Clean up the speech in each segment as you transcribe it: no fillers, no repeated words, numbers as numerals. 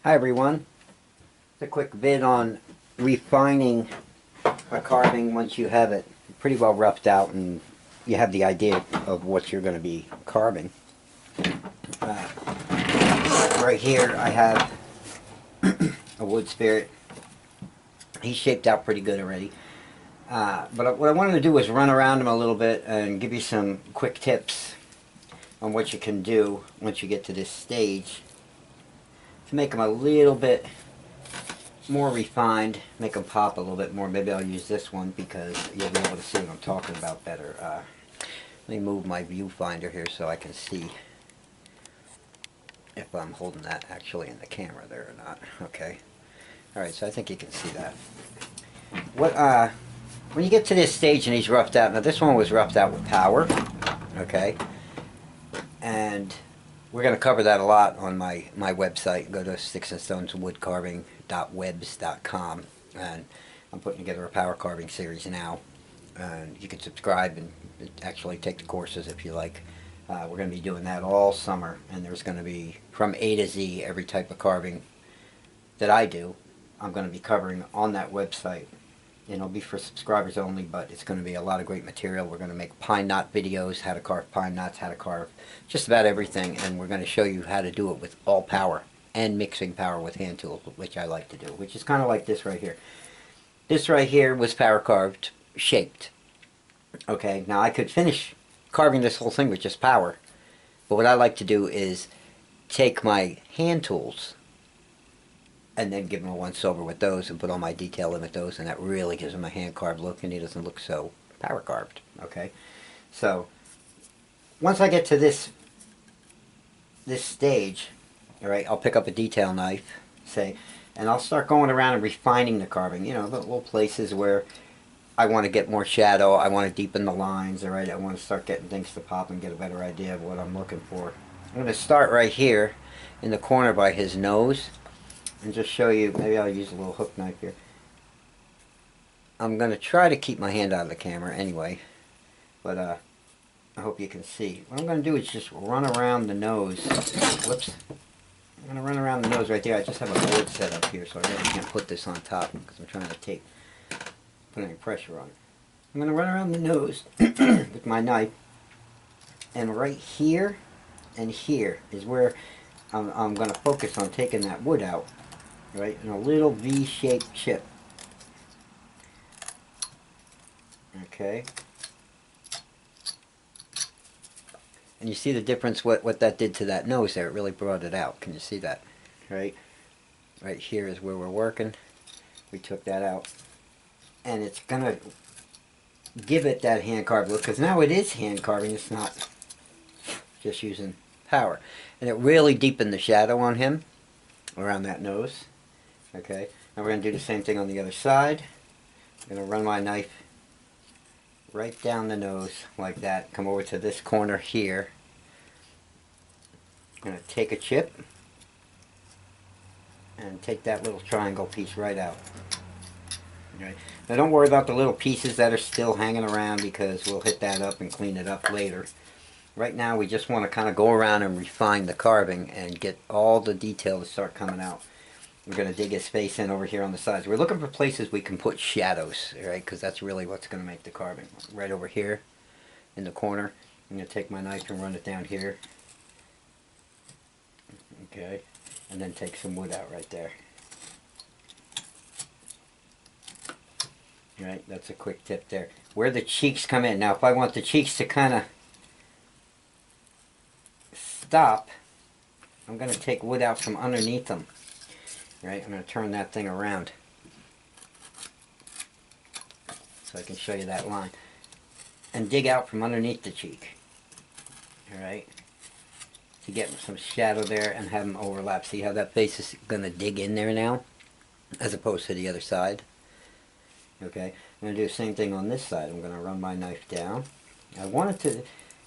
Hi everyone, it's a quick vid on refining a carving once you have it pretty well roughed out and you have the idea of what you're going to be carving. Right here I have a wood spirit. He's shaped out pretty good already. But what I wanted to do was run around him a little bit and give you some quick tips on what you can do once you get to this stage to make them a little bit more refined, make them pop a little bit more. Maybe I'll use this one because you'll be able to see what I'm talking about better. Let me move my viewfinder here so I can see if I'm holding that actually in the camera there or not. Okay. Alright, so I think you can see that. When you get to this stage and he's roughed out, now this one was roughed out with power, okay? And we're going to cover that a lot on my website. Go to sticksandstoneswoodcarving.webs.com, and I'm putting together a power carving series now. And you can subscribe and actually take the courses if you like. We're going to be doing that all summer, and there's going to be from A to Z every type of carving that I do. I'm going to be covering on that website. It'll be for subscribers only, but it's going to be a lot of great material. We're going to make pine knot videos, how to carve pine knots, how to carve just about everything, and we're going to show you how to do it with all power and mixing power with hand tools, which I like to do, which is kind of like this right here. This right here was power carved, shaped. Okay, now I could finish carving this whole thing with just power, but what I like to do is take my hand tools and then give him a once over with those and put all my detail in with those, and that really gives him a hand carved look and he doesn't look so power carved. Okay, so once I get to this stage, all right, I'll pick up a detail knife, say, and I'll start going around and refining the carving. You know, the little places where I want to get more shadow, I want to deepen the lines, all right, I want to start getting things to pop and get a better idea of what I'm looking for. I'm going to start right here in the corner by his nose and just show you. Maybe I'll use a little hook knife here. I'm going to try to keep my hand out of the camera anyway, but I hope you can see. What I'm going to do is just run around the nose. Whoops. I'm going to run around the nose right there. I just have a board set up here, so I really can't put this on top because I'm trying to put any pressure on it. I'm going to run around the nose with my knife, and right here and here is where I'm going to focus on taking that wood out, right, in a little V-shaped chip. Okay. And you see the difference, what that did to that nose there. It really brought it out. Can you see that? Right? Right here is where we're working. We took that out. And it's going to give it that hand carved look, because now it is hand carving. It's not just using power. And it really deepened the shadow on him around that nose. Okay, now we're going to do the same thing on the other side. I'm going to run my knife right down the nose like that. Come over to this corner here. I'm going to take a chip and take that little triangle piece right out. Okay. Now don't worry about the little pieces that are still hanging around because we'll hit that up and clean it up later. Right now we just want to kind of go around and refine the carving and get all the detail to start coming out. We're going to dig his face in over here on the sides. We're looking for places we can put shadows, right? Because that's really what's going to make the carving. Right over here in the corner. I'm going to take my knife and run it down here. Okay. And then take some wood out right there. Right, that's a quick tip there. Where the cheeks come in. Now if I want the cheeks to kind of stop, I'm going to take wood out from underneath them. Right, I'm going to turn that thing around so I can show you that line. And dig out from underneath the cheek. Alright, to get some shadow there and have them overlap. See how that face is going to dig in there now, as opposed to the other side. Okay, I'm going to do the same thing on this side. I'm going to run my knife down. I want it to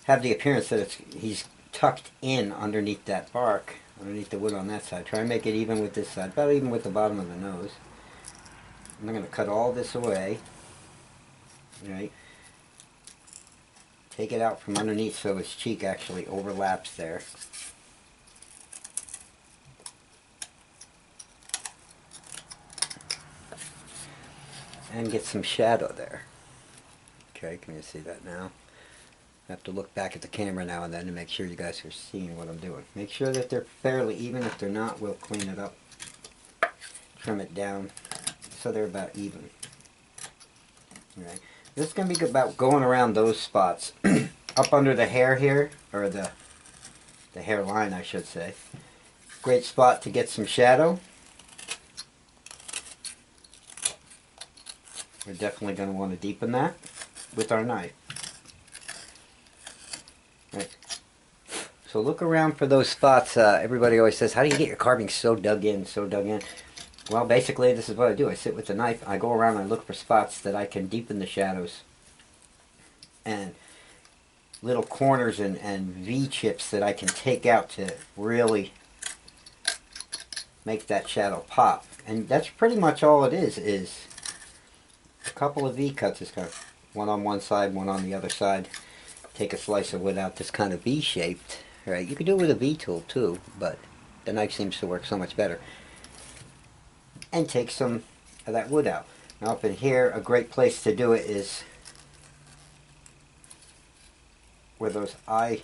have the appearance that he's tucked in underneath that bark, underneath the wood on that side. Try and make it even with this side, about even with the bottom of the nose. I'm going to cut all this away. Right. Take it out from underneath so his cheek actually overlaps there. and get some shadow there. Okay, can you see that now? I have to look back at the camera now and then to make sure you guys are seeing what I'm doing. Make sure that they're fairly even. If they're not, we'll clean it up, trim it down so they're about even. Right. This is going to be about going around those spots up under the hair here, or the hairline I should say. Great spot to get some shadow. We're definitely going to want to deepen that with our knife. Right. So look around for those spots. Everybody always says, how do you get your carving so dug in, so dug in? Well, basically this is what I do. I sit with the knife, I go around and I look for spots that I can deepen the shadows. And little corners and V-chips that I can take out to really make that shadow pop. And that's pretty much all it is a couple of V-cuts. It's kind of one on one side, one on the other side. Take a slice of wood out that's kind of V-shaped. Right? You could do it with a V-tool too, but the knife seems to work so much better. And take some of that wood out. Now up in here, a great place to do it is where those eye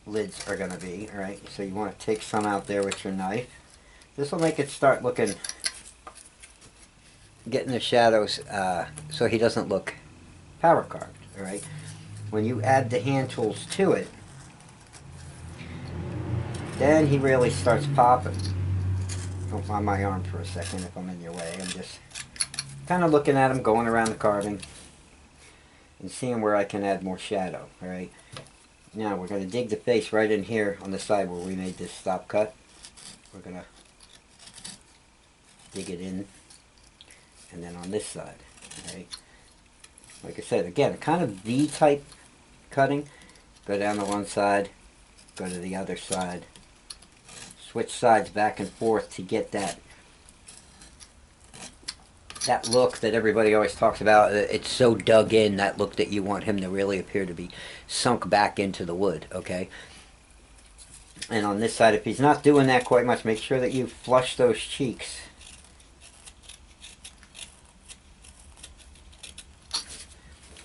lids are going to be. Alright, so you want to take some out there with your knife. This will make it start looking, getting the shadows so he doesn't look power carved. Alright, when you add the hand tools to it, then he really starts popping. Don't mind my arm for a second if I'm in your way. I'm just kind of looking at him, going around the carving and seeing where I can add more shadow. Alright, now we're going to dig the face right in here on the side where we made this stop cut. We're going to dig it in, and then on this side. Alright, like I said, again, kind of V-type cutting. Go down to one side, go to the other side, switch sides back and forth to get that look that everybody always talks about. It's so dug in, that look that you want him to really appear to be sunk back into the wood. Okay, and on this side, if he's not doing that quite much, make sure that you flush those cheeks.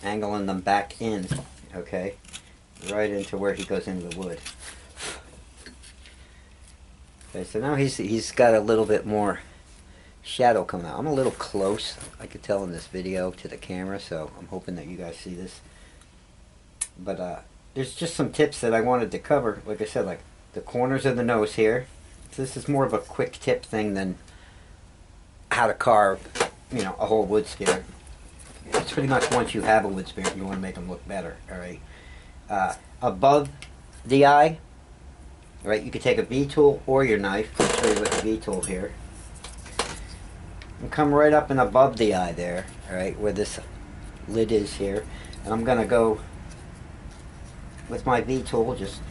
Angling them back in, okay, right into where he goes into the wood. Okay, so now he's got a little bit more shadow coming out. I'm a little close, I could tell in this video, to the camera, so I'm hoping that you guys see this. But there's just some tips that I wanted to cover. Like I said, like the corners of the nose here. So this is more of a quick tip thing than how to carve, you know, a whole wood spirit. It's pretty much once you have a wood spirit, you want to make them look better. Alright, above the eye, right, you could take a V-tool or your knife. I'll show you with the V-tool here. And come right up and above the eye there, alright, where this lid is here. And I'm going to go with my V-tool, just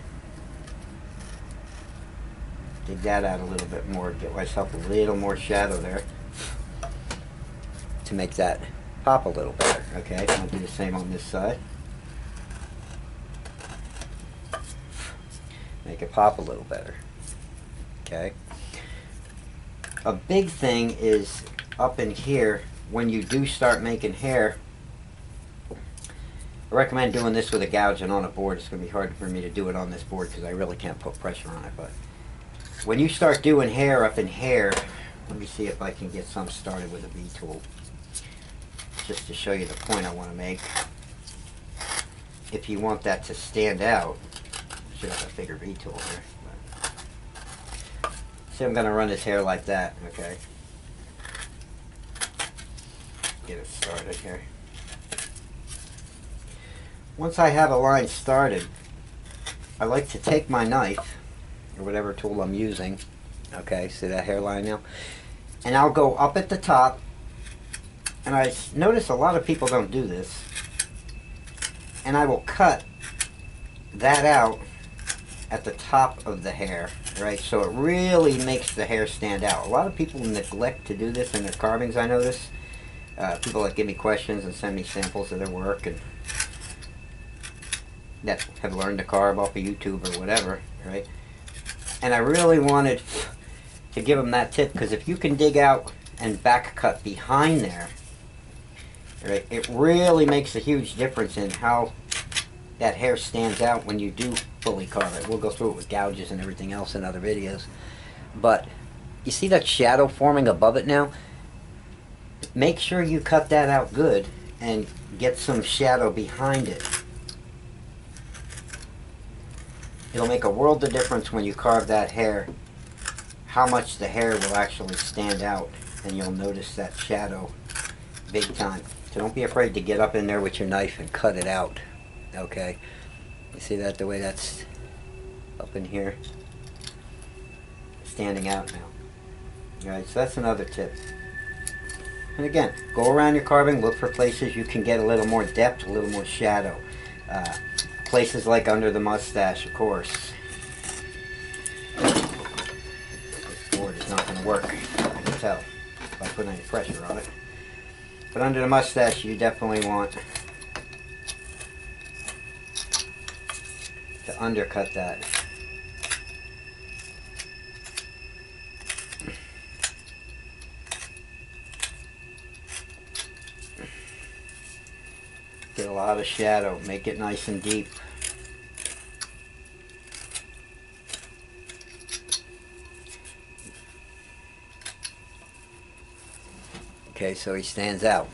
dig that out a little bit more, get myself a little more shadow there to make that pop a little better. Okay, I'll do the same on this side. Make it pop a little better. Okay. A big thing is up in here, when you do start making hair, I recommend doing this with a gouge and on a board. It's going to be hard for me to do it on this board because I really can't put pressure on it. But when you start doing hair up in here, let me see if I can get some started with a V-tool. Just to show you the point I want to make. If you want that to stand out, I should have a bigger V-tool here. But see, I'm going to run his hair like that, okay? Get it started here. Once I have a line started, I like to take my knife, or whatever tool I'm using, okay, see that hairline now? And I'll go up at the top, and I notice a lot of people don't do this, and I will cut that out at the top of the hair, right? So it really makes the hair stand out. A lot of people neglect to do this in their carvings, I notice. People that give me questions and send me samples of their work and that have learned to carve off of YouTube or whatever, right? And I really wanted to give them that tip, because if you can dig out and back cut behind there, right, it really makes a huge difference in how that hair stands out when you do fully carve it. We'll go through it with gouges and everything else in other videos. But you see that shadow forming above it now? Make sure you cut that out good and get some shadow behind it. It'll make a world of difference when you carve that hair, how much the hair will actually stand out, and you'll notice that shadow big time. So don't be afraid to get up in there with your knife and cut it out. Okay, you see that, the way that's up in here, standing out now. Alright, so that's another tip. And again, go around your carving, look for places you can get a little more depth, a little more shadow. Places like under the mustache, of course. This board is not going to work, I can tell, by putting any pressure on it. But under the mustache, you definitely want to undercut that. Get a lot of shadow, make it nice and deep. Okay, so he stands out.